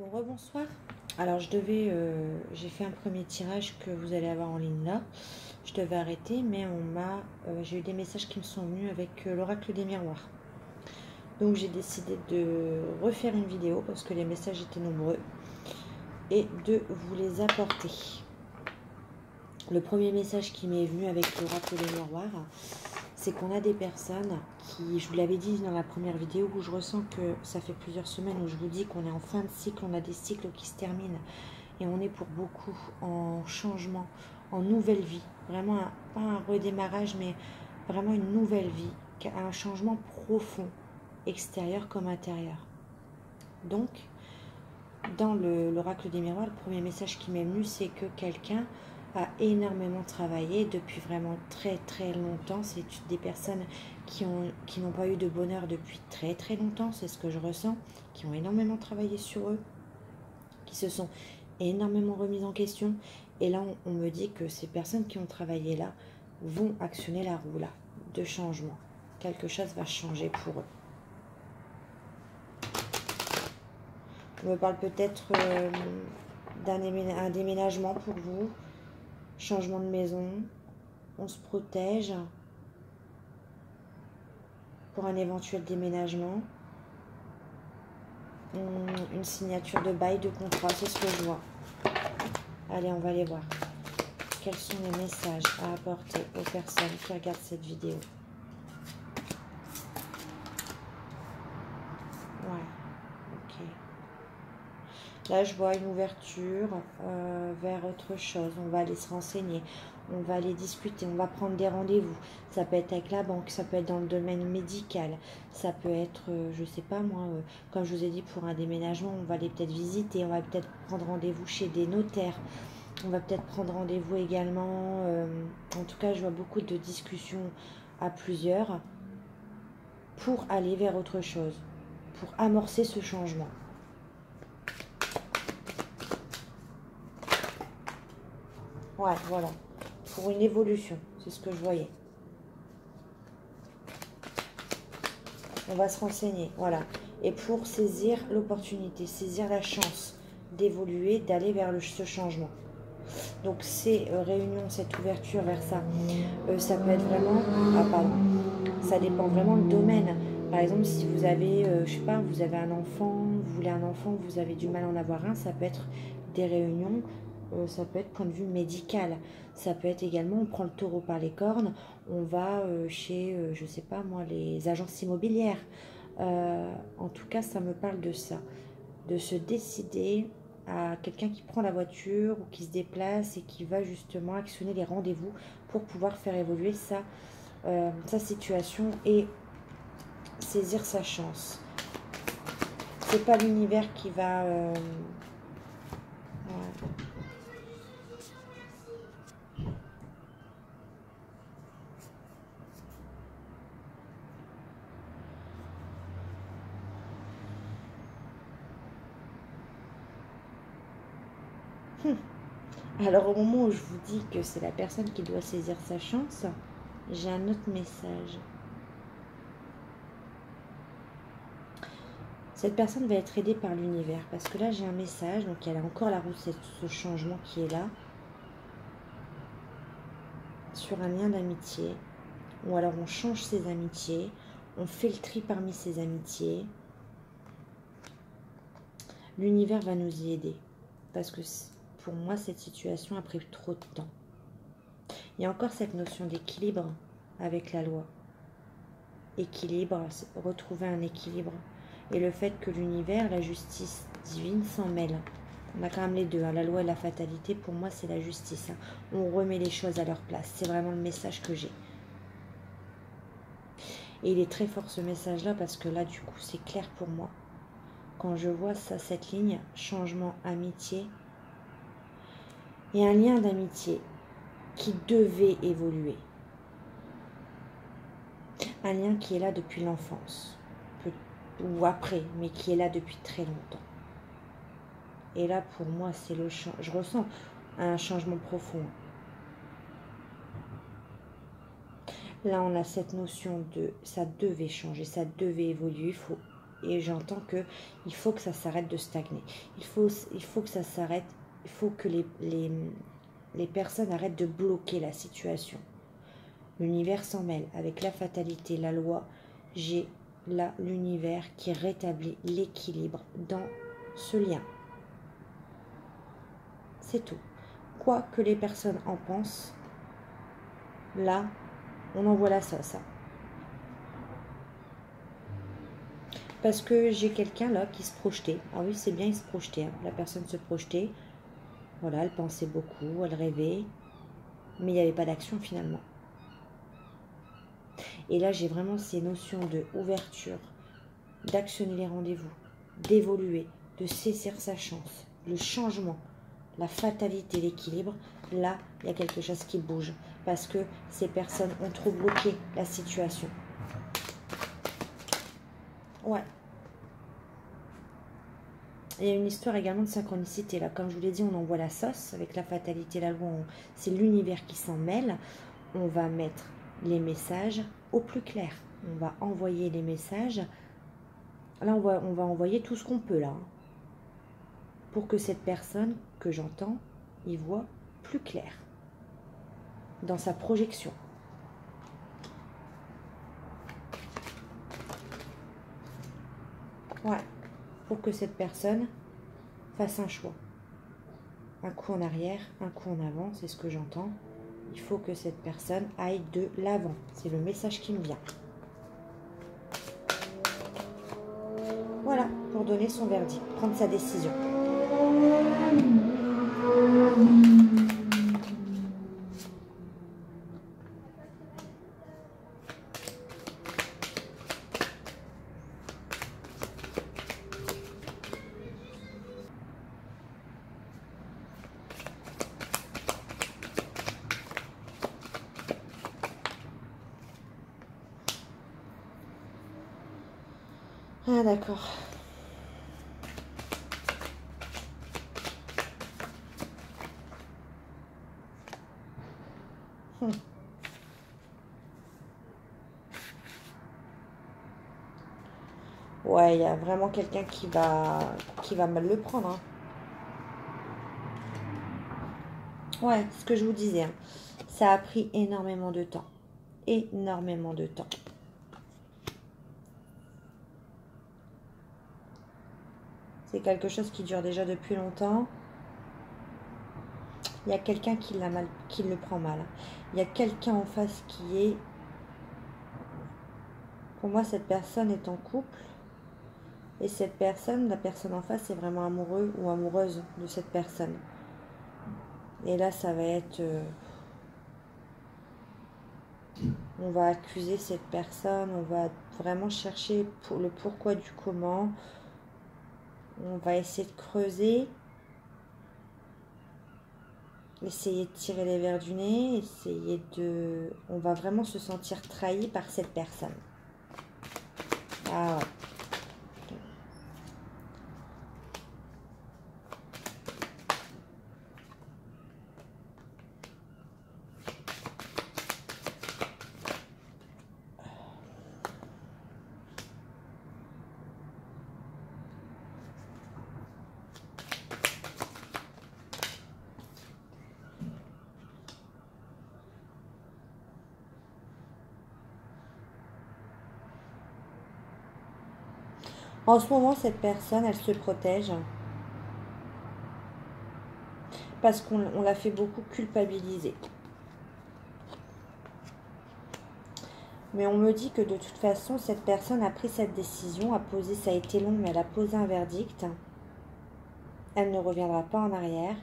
Rebonsoir. Alors j'ai fait un premier tirage que vous allez avoir en ligne là. Je devais arrêter, mais j'ai eu des messages qui me sont venus avec l'oracle des miroirs. Donc j'ai décidé de refaire une vidéo parce que les messages étaient nombreux et de vous les apporter. Le premier message qui m'est venu avec l'oracle des miroirs, c'est qu'on a des personnes qui, je vous l'avais dit dans la première vidéo, où je ressens que ça fait plusieurs semaines où je vous dis qu'on est en fin de cycle, on a des cycles qui se terminent et on est pour beaucoup en changement, en nouvelle vie. Vraiment, pas un redémarrage, mais vraiment une nouvelle vie, un changement profond, extérieur comme intérieur. Donc, dans l'oracle des miroirs, le premier message qui m'est venu, c'est que quelqu'un a énormément travaillé depuis vraiment très très longtemps. C'est des personnes qui n'ont pas eu de bonheur depuis très très longtemps, c'est ce que je ressens, qui ont énormément travaillé sur eux, qui se sont énormément remises en question. Et là, on me dit que ces personnes qui ont travaillé là vont actionner la roue là, de changement. Quelque chose va changer pour eux. On me parle peut-être d'un déménagement pour vous, changement de maison, on se protège pour un éventuel déménagement, une signature de bail, de contrat, c'est ce que je vois. Allez, on va aller voir. Quels sont les messages à apporter aux personnes qui regardent cette vidéo? Ouais, ok. Là, je vois une ouverture vers autre chose. On va aller se renseigner, on va aller discuter, on va prendre des rendez-vous. Ça peut être avec la banque, ça peut être dans le domaine médical, ça peut être, je sais pas moi, comme je vous ai dit, pour un déménagement, on va aller peut-être visiter, on va peut-être prendre rendez-vous chez des notaires, on va peut-être prendre rendez-vous également. En tout cas, je vois beaucoup de discussions à plusieurs pour aller vers autre chose, pour amorcer ce changement. Ouais, voilà. Pour une évolution, c'est ce que je voyais. On va se renseigner, voilà. Et pour saisir l'opportunité, saisir la chance d'évoluer, d'aller vers ce changement. Donc ces réunions, cette ouverture vers ça, ça peut être vraiment... Ah pardon. Ça dépend vraiment du domaine. Par exemple, si vous avez, je sais pas, vous avez un enfant, vous voulez un enfant, vous avez du mal à en avoir un, ça peut être des réunions, ça peut être point de vue médical. Ça peut être également, on prend le taureau par les cornes, on va chez, je sais pas moi, les agences immobilières. En tout cas, ça me parle de ça. De se décider à quelqu'un qui prend la voiture ou qui se déplace et qui va justement actionner les rendez-vous pour pouvoir faire évoluer sa situation et saisir sa chance. C'est pas l'univers qui va... ouais. Alors au moment où je vous dis que c'est la personne qui doit saisir sa chance, j'ai un autre message. Cette personne va être aidée par l'univers parce que là j'ai un message, donc il y a encore la roue, c'est ce changement qui est là, sur un lien d'amitié, ou alors on change ses amitiés, on fait le tri parmi ses amitiés. L'univers va nous y aider parce que pour moi cette situation a pris trop de temps. Il y a encore cette notion d'équilibre avec la loi. Équilibre, retrouver un équilibre. Et le fait que l'univers, la justice divine s'en mêle. On a quand même les deux, hein, la loi et la fatalité, pour moi c'est la justice. Hein. On remet les choses à leur place, c'est vraiment le message que j'ai. Et il est très fort ce message-là parce que là du coup c'est clair pour moi. Quand je vois ça, cette ligne, changement, amitié, et un lien d'amitié qui devait évoluer. Un lien qui est là depuis l'enfance, ou après, mais qui est là depuis très longtemps. Et là, pour moi, c'est le changement. Je ressens un changement profond. Là, on a cette notion de ça devait changer, ça devait évoluer. Il faut et j'entends que il faut que ça s'arrête de stagner. Il faut que ça s'arrête. Il faut que les personnes arrêtent de bloquer la situation. L'univers s'en mêle. Avec la fatalité, la loi, j'ai là l'univers qui rétablit l'équilibre dans ce lien. C'est tout. Quoi que les personnes en pensent, là, on envoie la sauce. Parce que j'ai quelqu'un là qui se projetait. Ah oui, c'est bien, il se projetait. Hein. La personne se projetait. Voilà, elle pensait beaucoup, elle rêvait. Mais il n'y avait pas d'action finalement. Et là, j'ai vraiment ces notions de ouverture, d'actionner les rendez-vous, d'évoluer, de saisir sa chance, le changement, la fatalité, l'équilibre. Là, il y a quelque chose qui bouge. Parce que ces personnes ont trop bloqué la situation. Ouais. Il y a une histoire également de synchronicité. Là, comme je vous l'ai dit, on envoie la sauce avec la fatalité, la loi. C'est l'univers qui s'en mêle. On va mettre les messages au plus clair. On va envoyer les messages. Là, on va envoyer tout ce qu'on peut là. Pour que cette personne que j'entends, y voit plus clair. Dans sa projection. Ouais. Pour que cette personne fasse un choix. Un coup en arrière, un coup en avant, c'est ce que j'entends. Il faut que cette personne aille de l'avant. C'est le message qui me vient. Voilà, pour donner son verdict, prendre sa décision. Ah d'accord. Ouais, il y a vraiment quelqu'un qui va mal le prendre. Hein. Ouais, ce que je vous disais. Hein. Ça a pris énormément de temps. Énormément de temps. C'est quelque chose qui dure déjà depuis longtemps. Il y a quelqu'un qui le prend mal. Il y a quelqu'un en face qui est... Pour moi, cette personne est en couple. Et cette personne, la personne en face, est vraiment amoureux ou amoureuse de cette personne. Et là, ça va être... on va accuser cette personne, on va vraiment chercher le pourquoi du comment. On va essayer de creuser. Essayer de tirer les verres du nez. Essayer de... On va vraiment se sentir trahi par cette personne. Ah ouais. En ce moment, cette personne, elle se protège parce qu'on l'a fait beaucoup culpabiliser. Mais on me dit que de toute façon, cette personne a pris cette décision, a posé, ça a été long, mais elle a posé un verdict. Elle ne reviendra pas en arrière.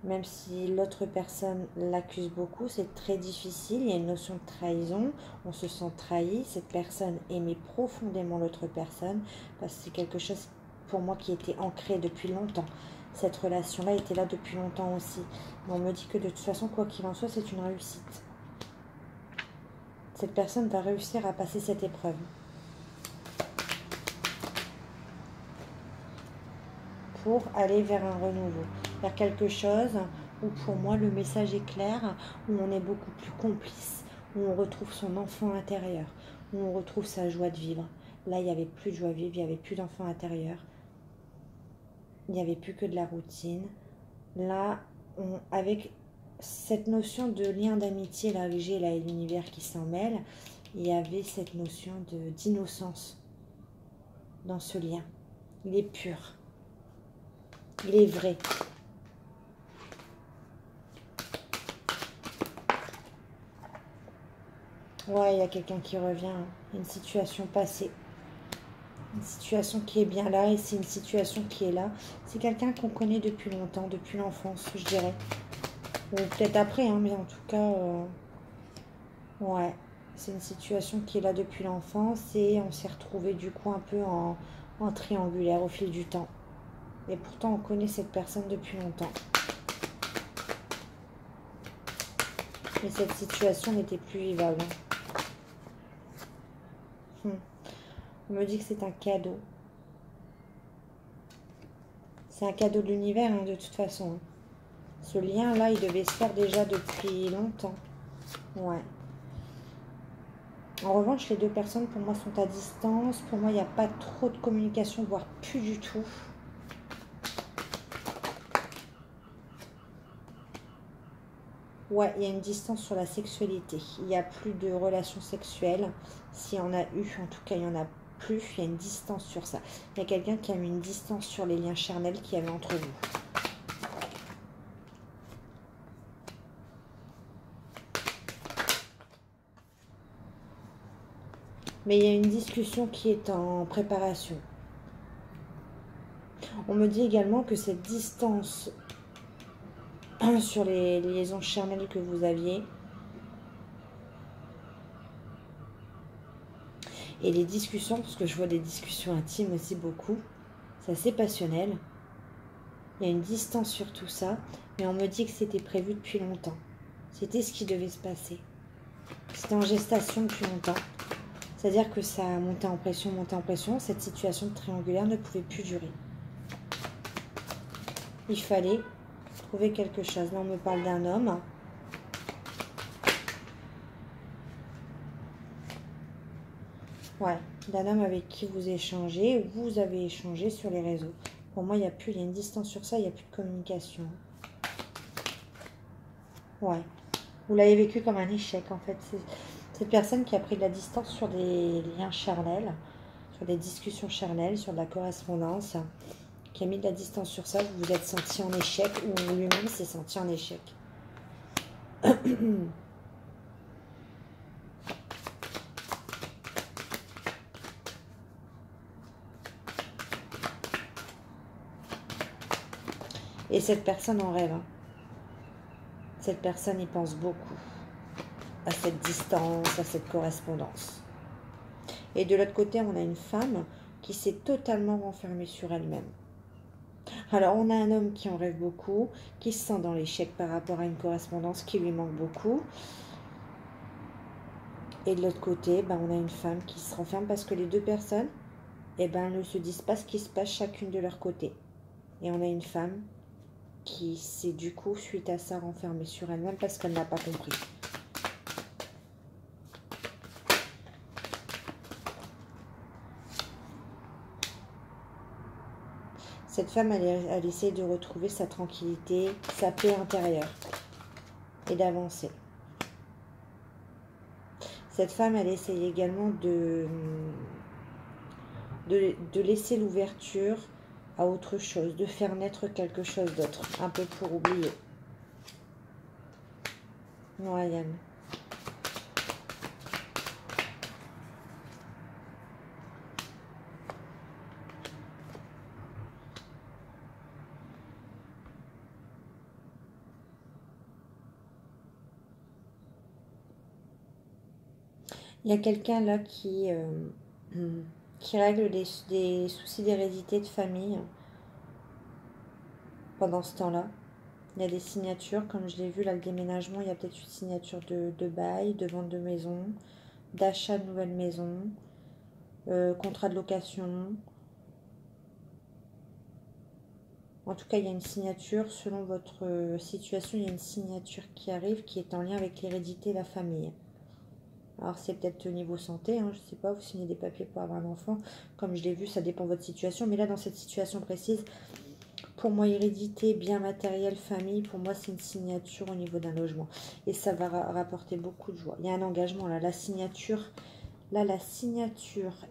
Même si l'autre personne l'accuse beaucoup, c'est très difficile. Il y a une notion de trahison. On se sent trahi. Cette personne aimait profondément l'autre personne parce que c'est quelque chose pour moi qui était ancré depuis longtemps. Cette relation-là était là depuis longtemps aussi. Mais on me dit que de toute façon, quoi qu'il en soit, c'est une réussite. Cette personne va réussir à passer cette épreuve. Pour aller vers un renouveau, vers quelque chose où pour moi le message est clair, où on est beaucoup plus complice, où on retrouve son enfant intérieur, où on retrouve sa joie de vivre. Là, il n'y avait plus de joie vive, il n'y avait plus d'enfant intérieur. Il n'y avait plus que de la routine. Là, avec cette notion de lien d'amitié là que j'ai là et l'univers qui s'en mêle, il y avait cette notion d'innocence dans ce lien. Il est pur. Il est vrai. Ouais, il y a quelqu'un qui revient. Hein. Une situation passée. Une situation qui est bien là et c'est une situation qui est là. C'est quelqu'un qu'on connaît depuis longtemps, depuis l'enfance, je dirais. Ou peut-être après, hein, mais en tout cas, ouais. C'est une situation qui est là depuis l'enfance et on s'est retrouvé du coup un peu en triangulaire au fil du temps. Et pourtant, on connaît cette personne depuis longtemps. Mais cette situation n'était plus vivable. On me dit que c'est un cadeau. C'est un cadeau de l'univers, hein, de toute façon. Hein. Ce lien-là, il devait se faire déjà depuis longtemps. Ouais. En revanche, les deux personnes, pour moi, sont à distance. Pour moi, il n'y a pas trop de communication, voire plus du tout. Ouais, il y a une distance sur la sexualité. Il n'y a plus de relations sexuelles. S'il y en a eu, en tout cas, il n'y en a plus. Il y a une distance sur ça. Il y a quelqu'un qui a mis une distance sur les liens charnels qu'il y avait entre vous. Mais il y a une discussion qui est en préparation. On me dit également que cette distance sur les liaisons charnelles que vous aviez et les discussions, parce que je vois des discussions intimes aussi beaucoup, c'est assez passionnel. Il y a une distance sur tout ça, mais on me dit que c'était prévu depuis longtemps. C'était ce qui devait se passer. C'était en gestation depuis longtemps. C'est-à-dire que ça a monté en pression, monté en pression. Cette situation triangulaire ne pouvait plus durer. Il fallait trouver quelque chose. Là, on me parle d'un homme. Ouais, d'un homme avec qui vous échangez, ou vous avez échangé sur les réseaux. Pour moi, il y a une distance sur ça, il n'y a plus de communication. Ouais. Vous l'avez vécu comme un échec, en fait. C'est cette personne qui a pris de la distance sur des liens charnels, sur des discussions charnelles, sur de la correspondance, qui a mis de la distance sur ça. Vous vous êtes senti en échec, ou lui-même s'est senti en échec. Et cette personne en rêve. Hein. Cette personne y pense beaucoup à cette distance, à cette correspondance. Et de l'autre côté, on a une femme qui s'est totalement renfermée sur elle-même. Alors, on a un homme qui en rêve beaucoup, qui se sent dans l'échec par rapport à une correspondance qui lui manque beaucoup. Et de l'autre côté, ben, on a une femme qui se renferme parce que les deux personnes ne se disent pas ce qui se passe chacune de leur côté. Et on a une femme qui s'est du coup, suite à ça, renfermée sur elle-même parce qu'elle n'a pas compris. Cette femme, elle essaie de retrouver sa tranquillité, sa paix intérieure et d'avancer. Cette femme, elle essaie également de laisser l'ouverture à autre chose, de faire naître quelque chose d'autre, un peu pour oublier. Ouais, Yann. Il y a quelqu'un là qui règle des soucis d'hérédité de famille pendant ce temps-là. Il y a des signatures, comme je l'ai vu là, le déménagement, il y a peut-être une signature de bail, de vente de maison, d'achat de nouvelles maisons, contrat de location. En tout cas, il y a une signature, selon votre situation, il y a une signature qui arrive qui est en lien avec l'hérédité et la famille. Alors c'est peut-être au niveau santé, hein, je ne sais pas, vous signez des papiers pour avoir un enfant. Comme je l'ai vu, ça dépend de votre situation. Mais là, dans cette situation précise, pour moi, hérédité, bien matériel, famille, pour moi, c'est une signature au niveau d'un logement. Et ça va rapporter beaucoup de joie. Il y a un engagement là, la signature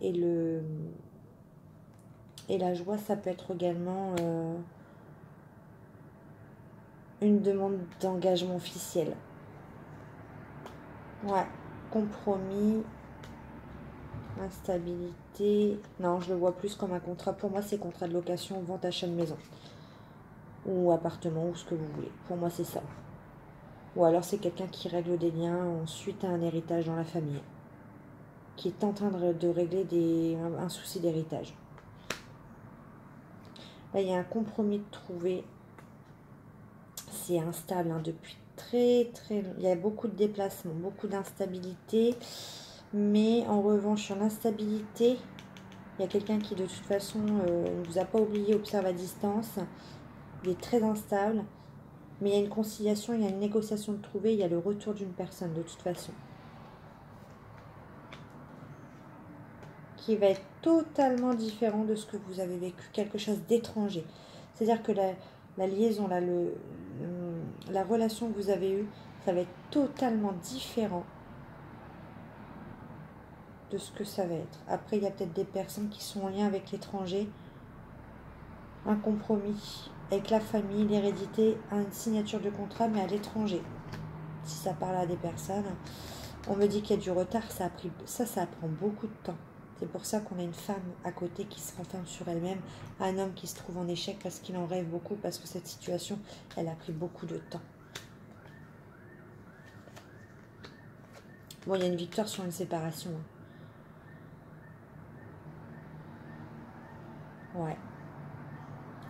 et la joie, ça peut être également une demande d'engagement officiel. Ouais, compromis, instabilité. Non, je le vois plus comme un contrat. Pour moi, c'est contrat de location, vente, achat de maison. Ou appartement, ou ce que vous voulez. Pour moi, c'est ça. Ou alors, c'est quelqu'un qui règle des liens suite à un héritage dans la famille. Qui est en train de régler un souci d'héritage. Là, il y a un compromis de trouver. C'est instable hein, depuis très. Il y a beaucoup de déplacements, beaucoup d'instabilité. Mais en revanche, sur l'instabilité, il y a quelqu'un qui, de toute façon, ne vous a pas oublié, observe à distance. Il est très instable. Mais il y a une conciliation, il y a une négociation de trouver, il y a le retour d'une personne, de toute façon. Qui va être totalement différent de ce que vous avez vécu. Quelque chose d'étranger. C'est-à-dire que la liaison, là, la relation que vous avez eue, ça va être totalement différent de ce que ça va être. Après, il y a peut-être des personnes qui sont en lien avec l'étranger. Un compromis avec la famille, l'hérédité, une signature de contrat, mais à l'étranger. Si ça parle à des personnes, on me dit qu'il y a du retard, ça prend beaucoup de temps. C'est pour ça qu'on a une femme à côté qui se renferme sur elle-même, un homme qui se trouve en échec parce qu'il en rêve beaucoup, parce que cette situation, elle a pris beaucoup de temps. Bon, il y a une victoire sur une séparation. Ouais.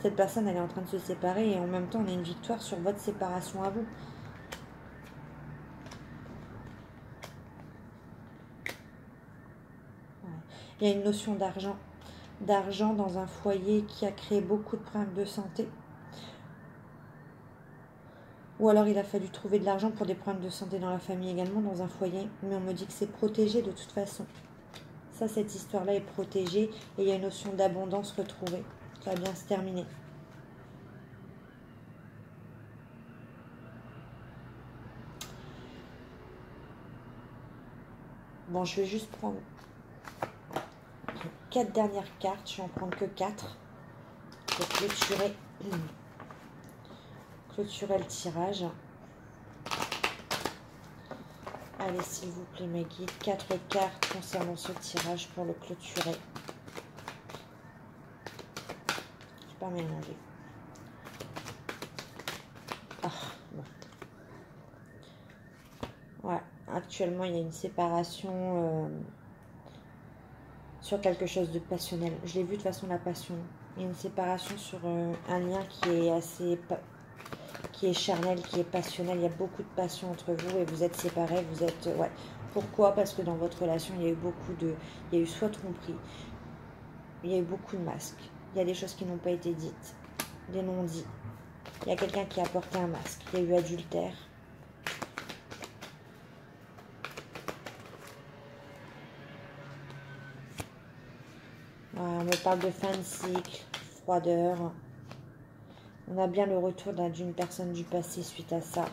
Cette personne, elle est en train de se séparer et en même temps, on a une victoire sur votre séparation à vous. Ouais. Il y a une notion d'argent. D'argent dans un foyer qui a créé beaucoup de problèmes de santé. Ou alors il a fallu trouver de l'argent pour des problèmes de santé dans la famille également, dans un foyer. Mais on me dit que c'est protégé de toute façon. Ça, cette histoire-là est protégée et il y a une notion d'abondance retrouvée. Ça va bien se terminer. Bon, je vais juste prendre 4 dernières cartes. Je vais en prendre que 4 pour clôturer le tirage. Allez, s'il vous plaît, mes guides, 4 cartes concernant ce tirage pour le clôturer. Je vais pas mélanger. Ah, bon. Ouais, actuellement, il y a une séparation sur quelque chose de passionnel. Je l'ai vu de toute façon, la passion. Il y a une séparation sur un lien qui est assez... qui est charnel, qui est passionnel. Il y a beaucoup de passion entre vous et vous êtes séparés. Vous êtes... ouais. Pourquoi? Parce que dans votre relation, il y a eu beaucoup de... Il y a eu soit tromperie, il y a eu beaucoup de masques. Il y a des choses qui n'ont pas été dites, des non-dits. Il y a quelqu'un qui a porté un masque. Il y a eu adultère. On me parle de fin de cycle, froideur. On a bien le retour d'une personne du passé suite à ça.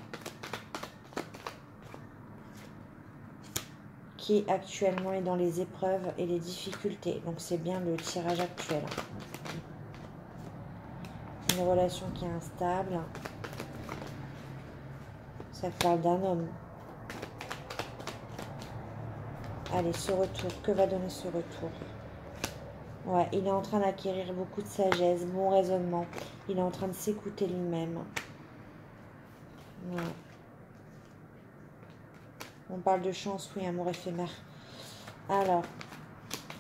Qui actuellement est dans les épreuves et les difficultés. Donc c'est bien le tirage actuel. Une relation qui est instable. Ça parle d'un homme. Allez, ce retour. Que va donner ce retour? Ouais, il est en train d'acquérir beaucoup de sagesse, bon raisonnement. Il est en train de s'écouter lui-même. Ouais. On parle de chance, oui, amour éphémère. Alors,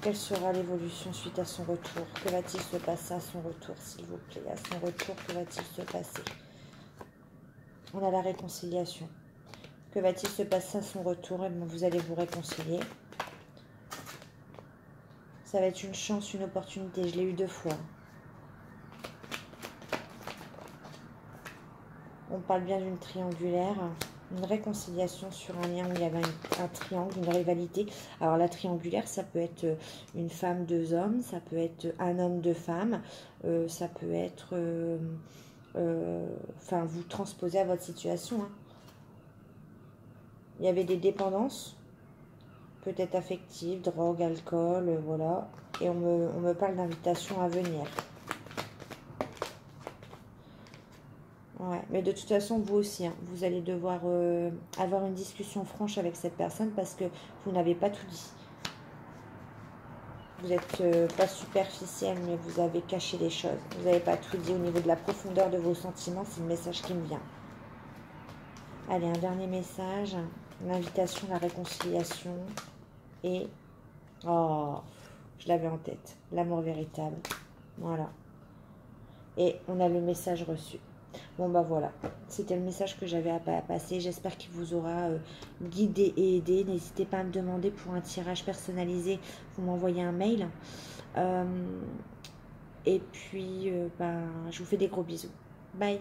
quelle sera l'évolution suite à son retour? Que va-t-il se passer à son retour, s'il vous plaît? À son retour, que va-t-il se passer? On a la réconciliation. Que va-t-il se passer à son retour? Et bien, vous allez vous réconcilier. Ça va être une chance, une opportunité. Je l'ai eu 2 fois. On parle bien d'une triangulaire. une réconciliation sur un lien où il y avait un triangle, une rivalité. Alors la triangulaire, ça peut être une femme, deux hommes, ça peut être un homme, deux femmes, ça peut être... enfin, vous transposez à votre situation. Hein. Il y avait des dépendances, peut-être affectives, drogue, alcool, voilà. Et on me parle d'invitation à venir. Ouais, mais de toute façon, vous aussi, hein, vous allez devoir avoir une discussion franche avec cette personne parce que vous n'avez pas tout dit. Vous n'êtes pas superficiel, mais vous avez caché les choses. Vous n'avez pas tout dit au niveau de la profondeur de vos sentiments. C'est le message qui me vient. Allez, un dernier message. L'invitation, la réconciliation. Et... Oh, je l'avais en tête. L'amour véritable. Voilà. Et on a le message reçu. Bon bah voilà, c'était le message que j'avais à passer. J'espère qu'il vous aura guidé et aidé. N'hésitez pas à me demander pour un tirage personnalisé. Vous m'envoyez un mail. Et puis, ben, je vous fais des gros bisous. Bye.